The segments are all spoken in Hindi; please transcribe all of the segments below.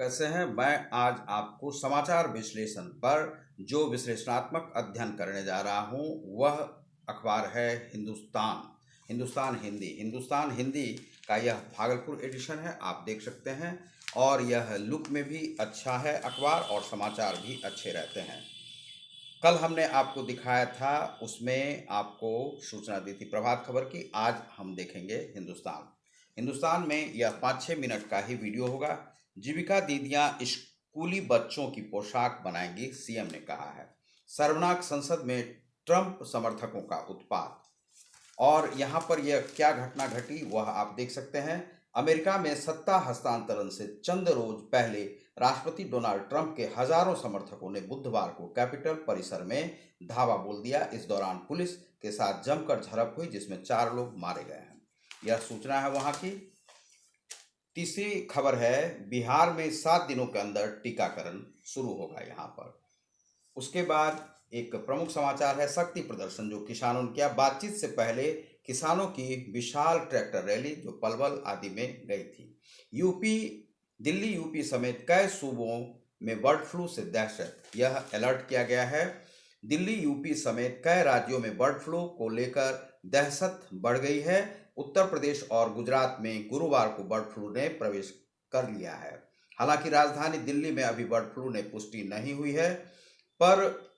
कैसे हैं? मैं आज आपको समाचार विश्लेषण पर जो विश्लेषणात्मक अध्ययन करने जा रहा हूं, वह अखबार है हिंदुस्तान। हिंदुस्तान हिंदी का यह भागलपुर एडिशन है, आप देख सकते हैं। और यह लुक में भी अच्छा है अखबार, और समाचार भी अच्छे रहते हैं। कल हमने आपको दिखाया था, उसमें आपको सूचना दी थी प्रभात खबर की। आज हम देखेंगे हिंदुस्तान में यह 5-6 मिनट का ही वीडियो होगा। जीविका दीदियां स्कूली बच्चों की पोशाक बनाएंगी, सीएम ने कहा है। शर्मनाक, संसद में ट्रंप समर्थकों का उत्पात। और यहाँ पर यह क्या घटना घटी वह आप देख सकते हैं। अमेरिका में सत्ता हस्तांतरण से चंद रोज पहले राष्ट्रपति डोनाल्ड ट्रंप के हजारों समर्थकों ने बुधवार को कैपिटल परिसर में धावा बोल दिया। इस दौरान पुलिस के साथ जमकर झड़प हुई, जिसमें 4 लोग मारे गए हैं। यह सूचना है वहां की। तीसरी खबर है, बिहार में 7 दिनों के अंदर टीकाकरण शुरू होगा यहाँ पर। उसके बाद एक प्रमुख समाचार है, शक्ति प्रदर्शन जो किसानों ने किया। बातचीत से पहले किसानों की विशाल ट्रैक्टर रैली जो पलवल आदि में गई थी। दिल्ली यूपी समेत कई सूबों में बर्ड फ्लू से दहशत, यह अलर्ट किया गया है। दिल्ली यूपी समेत कई राज्यों में बर्ड फ्लू को लेकर दहशत बढ़ गई है। उत्तर प्रदेश और गुजरात में गुरुवार को बर्ड फ्लू ने प्रवेश कर लिया है। हालांकि राजधानी दिल्ली में अभी बर्ड फ्लू ने पुष्टि नहीं हुई है, पर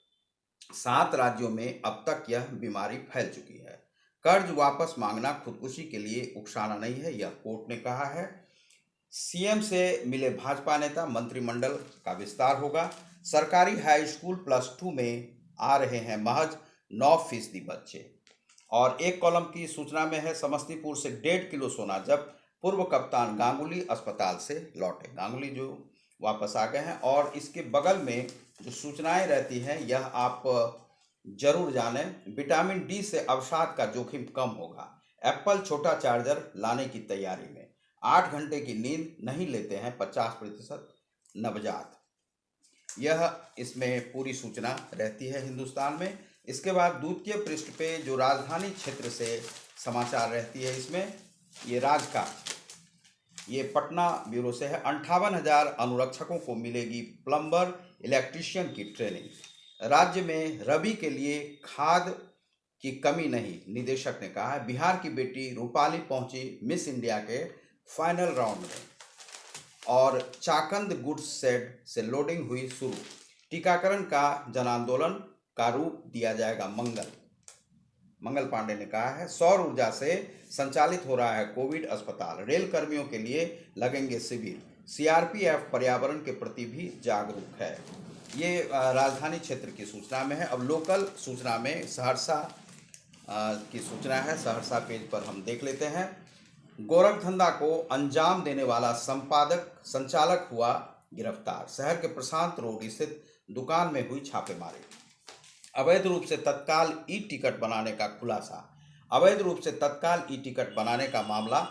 7 राज्यों में अब तक यह बीमारी फैल चुकी है। कर्ज वापस मांगना खुदकुशी के लिए उकसाना नहीं है, यह कोर्ट ने कहा है। सीएम से मिले भाजपा नेता, मंत्रिमंडल का विस्तार होगा। सरकारी हाई स्कूल +2 में आ रहे हैं महज 9% बच्चे। और एक कॉलम की सूचना में है, समस्तीपुर से 1.5 किलो सोना जब्त, पूर्व कप्तान गांगुली अस्पताल से लौटे। गांगुली जो वापस आ गए हैं। और इसके बगल में जो सूचनाएं रहती हैं, यह आप जरूर जानें। विटामिन डी से अवसाद का जोखिम कम होगा। एप्पल छोटा चार्जर लाने की तैयारी में। 8 घंटे की नींद नहीं लेते हैं 50% नवजात। यह इसमें पूरी सूचना रहती है हिंदुस्तान में। इसके बाद द्वितीय पृष्ठ पे जो राजधानी क्षेत्र से समाचार रहती है, इसमें ये ये पटना ब्यूरो से है। 58,000 अनुरक्षकों को मिलेगी प्लम्बर इलेक्ट्रीशियन की ट्रेनिंग। राज्य में रबी के लिए खाद की कमी नहीं, निदेशक ने कहा है। बिहार की बेटी रूपाली पहुंची मिस इंडिया के फाइनल राउंड में। और चाकंद गुड्स शेड से लोडिंग हुई शुरू। टीकाकरण का जन आंदोलन का रूप दिया जाएगा मंगल पांडे ने कहा है। सौर ऊर्जा से संचालित हो रहा है कोविड अस्पताल। रेल कर्मियों के लिए लगेंगे शिविर। सीआरपीएफ पर्यावरण के प्रति भी जागरूक है। ये राजधानी क्षेत्र की सूचना में है। अब लोकल सूचना में सहरसा की सूचना है। सहरसा पेज पर हम देख लेते हैं। गोरखधंधा को अंजाम देने वाला संचालक हुआ गिरफ्तार। शहर के प्रशांत रोड स्थित दुकान में हुई छापेमारी। अवैध रूप से तत्काल ई टिकट बनाने का खुलासा। अवैध रूप से तत्काल ई टिकट बनाने का मामला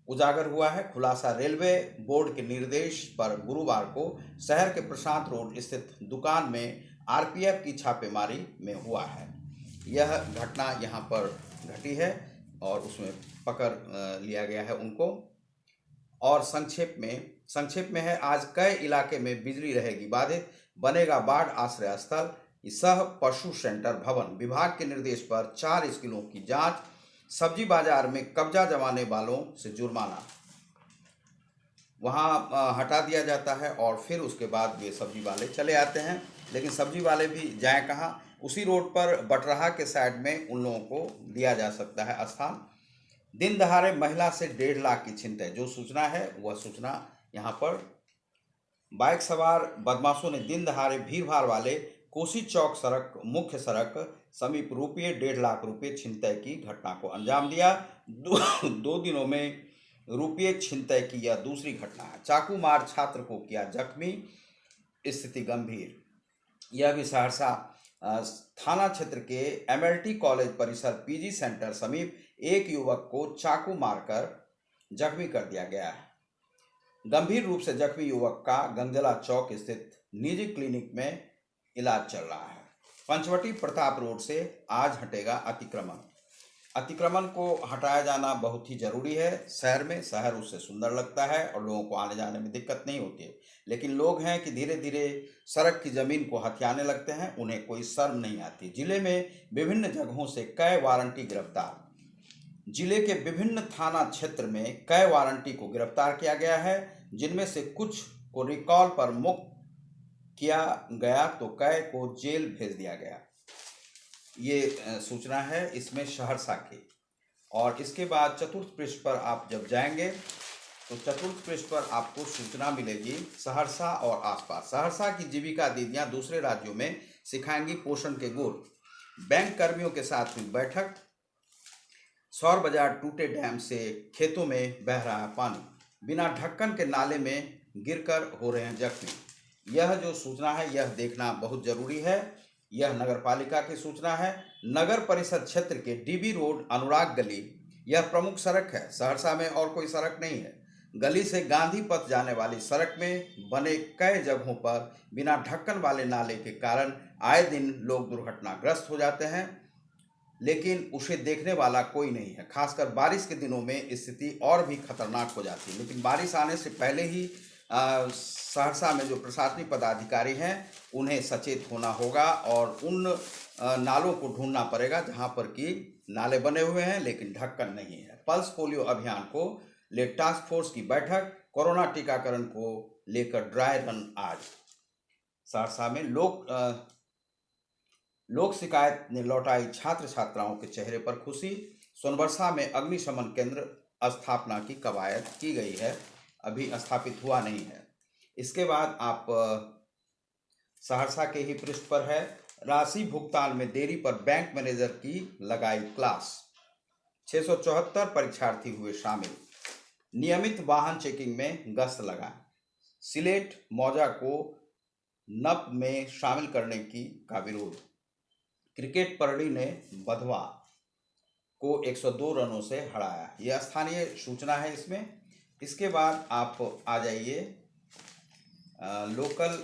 उजागर हुआ है। खुलासा रेलवे बोर्ड के निर्देश पर गुरुवार को शहर के प्रशांत रोड स्थित दुकान में आरपीएफ की छापेमारी में हुआ है। यह घटना यहाँ पर घटी है और उसमें पकड़ लिया गया है उनको। और संक्षेप में है, आज कई इलाके में बिजली रहेगी बाधित, बनेगा बाढ़ आश्रय स्थल। सह पशु सेंटर भवन। विभाग के निर्देश पर 4 स्कूलों की जांच। सब्जी बाजार में कब्जा जमाने वालों से जुर्माना वहां हटा दिया जाता है, और फिर उसके बाद वे सब्जी वाले चले आते हैं। लेकिन सब्जी वाले भी जाएं कहाँ? उसी रोड पर बटरहा के साइड में उन लोगों को दिया जा सकता है स्थान। दिन दहाड़े महिला से 1.5 लाख की छिनतई, जो सूचना है वह सूचना यहाँ पर। बाइक सवार बदमाशों ने दिन दहाड़े भीड़ भाड़ वाले कोसी चौक मुख्य सड़क समीप ₹1.5 लाख छिनतई की घटना को अंजाम दिया। 2 दिनों में रुपये छिनतई की यह दूसरी घटना है। चाकू मार छात्र को किया जख्मी, स्थिति गंभीर। यह भी सहरसा थाना क्षेत्र के एमएलटी कॉलेज परिसर पीजी सेंटर समीप एक युवक को चाकू मारकर जख्मी कर दिया गया है। गंभीर रूप से जख्मी युवक का गंगजला चौक स्थित निजी क्लिनिक में इलाज चल रहा है। पंचवटी प्रताप रोड से आज हटेगा अतिक्रमण। अतिक्रमण को हटाया जाना बहुत ही ज़रूरी है। शहर में शहर उससे सुंदर लगता है और लोगों को आने जाने में दिक्कत नहीं होती है। लेकिन लोग हैं कि धीरे धीरे सड़क की ज़मीन को हथियाने लगते हैं, उन्हें कोई शर्म नहीं आती। जिले में विभिन्न जगहों से कई वारंटी गिरफ्तार। जिले के विभिन्न थाना क्षेत्र में कई वारंटी को गिरफ्तार किया गया है, जिनमें से कुछ को रिकॉल पर मुक्त किया गया तो कई को जेल भेज दिया गया। ये सूचना है इसमें सहरसा की। और इसके बाद चतुर्थ पृष्ठ पर आप जब जाएंगे तो चतुर्थ पृष्ठ पर आपको सूचना मिलेगी सहरसा और आसपास। सहरसा की जीविका दीदियां दूसरे राज्यों में सिखाएंगी पोषण के गुर। बैंक कर्मियों के साथ हुई बैठक। सौर बाजार टूटे डैम से खेतों में बह रहा है पानी। बिना ढक्कन के नाले में गिरकर हो रहे हैं जख्मी। यह जो सूचना है यह देखना बहुत जरूरी है। यह नगर पालिका की सूचना है। नगर परिषद क्षेत्र के डीबी रोड अनुराग गली यह प्रमुख सड़क है। सहरसा में और कोई सड़क नहीं है। गली से गांधी पथ जाने वाली सड़क में बने कई जगहों पर बिना ढक्कन वाले नाले के कारण आए दिन लोग दुर्घटनाग्रस्त हो जाते हैं, लेकिन उसे देखने वाला कोई नहीं है। खासकर बारिश के दिनों में स्थिति और भी खतरनाक हो जाती है। लेकिन बारिश आने से पहले ही सहरसा में जो प्रशासनिक पदाधिकारी हैं उन्हें सचेत होना होगा और उन नालों को ढूंढना पड़ेगा जहां पर कि नाले बने हुए हैं लेकिन ढक्कन नहीं है। पल्स पोलियो अभियान को ले टास्क फोर्स की बैठक। कोरोना टीकाकरण को लेकर ड्राई रन आज सहरसा में। लोक शिकायत ने लौटाई छात्र छात्राओं के चेहरे पर खुशी। सोनबरसा में अग्निशमन केंद्र स्थापना की कवायद की गई है, अभी स्थापित हुआ नहीं है। इसके बाद आप सहरसा के ही पृष्ठ पर है राशि भुगतान में देरी पर बैंक मैनेजर की लगाई क्लास। 674 परीक्षार्थी हुए शामिल। नियमित वाहन चेकिंग में गश्त लगाए। सिलेट मौजा को नप में शामिल करने का विरोध। क्रिकेट परड़ी ने बधवा को 102 रनों से हराया। यह स्थानीय सूचना है इसमें। इसके बाद आप आ जाइए लोकल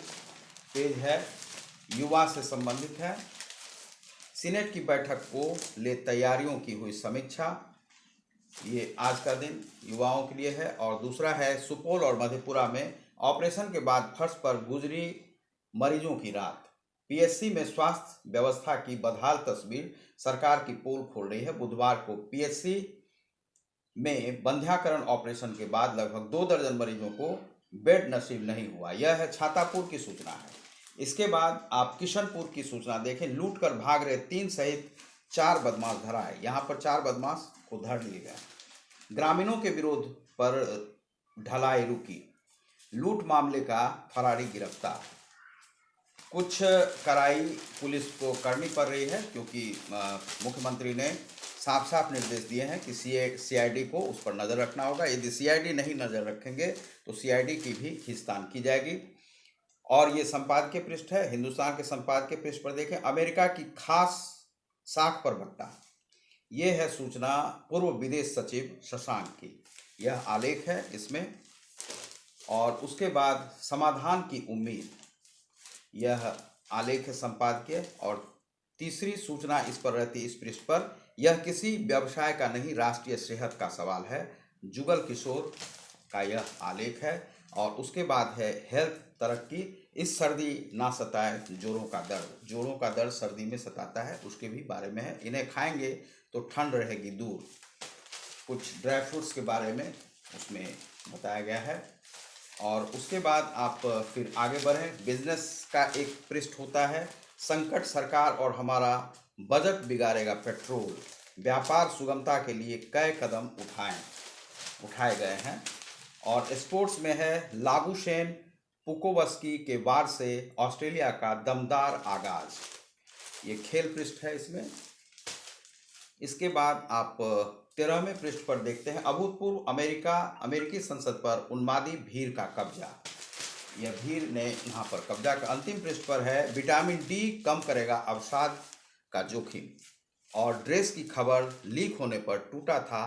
पेज है, युवा से संबंधित है। सीनेट की बैठक को ले तैयारियों की हुई समीक्षा। ये आज का दिन युवाओं के लिए है। और दूसरा है सुपौल और मधेपुरा में ऑपरेशन के बाद फर्श पर गुजरी मरीजों की रात। पीएचसी में स्वास्थ्य व्यवस्था की बदहाल तस्वीर सरकार की पोल खोल रही है। बुधवार को पीएचसी में बंध्याकरण ऑपरेशन के बाद लगभग 2 दर्जन मरीजों को बेड नसीब नहीं हुआ। यह है छातापुर की सूचना है। इसके बाद आप किशनपुर की सूचना देखें। लूट कर भाग रहे 3 सहित 4 बदमाश धरा है। यहाँ पर 4 बदमाश को धर लिए गए। ग्रामीणों के विरोध पर ढलाई रुकी। लूट मामले का फरारी गिरफ्तार। कुछ कड़ाई पुलिस को करनी पड़ रही है क्योंकि मुख्यमंत्री ने साफ साफ निर्देश दिए हैं कि सीआईडी को उस पर नज़र रखना होगा। यदि सीआईडी नहीं नज़र रखेंगे तो सीआईडी की भी खींचतान की जाएगी। और ये संपादकीय पृष्ठ है। हिंदुस्तान के संपादकीय पृष्ठ पर देखें, अमेरिका की खास साख पर भट्टा। ये है सूचना पूर्व विदेश सचिव शशांक की। यह आलेख है इसमें। और उसके बाद समाधान की उम्मीद, यह आलेख है संपादकीय। और तीसरी सूचना इस पर रहती है इस पृष्ठ पर, यह किसी व्यवसाय का नहीं राष्ट्रीय सेहत का सवाल है। जुगल किशोर का यह आलेख है। और उसके बाद है हेल्थ तरक्की। इस सर्दी ना सताए जोड़ों का दर्द। जोड़ों का दर्द सर्दी में सताता है, उसके भी बारे में है। इन्हें खाएंगे तो ठंड रहेगी दूर। कुछ ड्राई फ्रूट्स के बारे में उसमें बताया गया है। और उसके बाद आप फिर आगे बढ़ें। बिजनेस का एक पृष्ठ होता है, संकट सरकार और हमारा बजट बिगाड़ेगा पेट्रोल। व्यापार सुगमता के लिए कई कदम उठाए गए हैं। और स्पोर्ट्स में है लागुशेन पुकोवस्की के वार से ऑस्ट्रेलिया का दमदार आगाज। ये खेल पृष्ठ है इसमें। इसके बाद आप 13वें पृष्ठ पर देखते हैं, अभूतपूर्व अमेरिकी संसद पर उन्मादी भीड़ का कब्जा। यह भीड़ ने यहाँ पर कब्जा का। अंतिम पृष्ठ पर है विटामिन डी कम करेगा अवसाद का जोखिम। और ड्रेस की खबर लीक होने पर टूटा था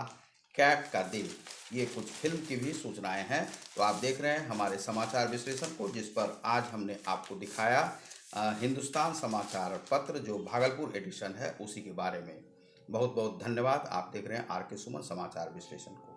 कैट का दिल। ये कुछ फिल्म की भी सूचनाएं हैं। तो आप देख रहे हैं हमारे समाचार विश्लेषण को, जिस पर आज हमने आपको दिखाया हिंदुस्तान समाचार पत्र जो भागलपुर एडिशन है उसी के बारे में। बहुत बहुत धन्यवाद। आप देख रहे हैं आर के सुमन समाचार विश्लेषण को।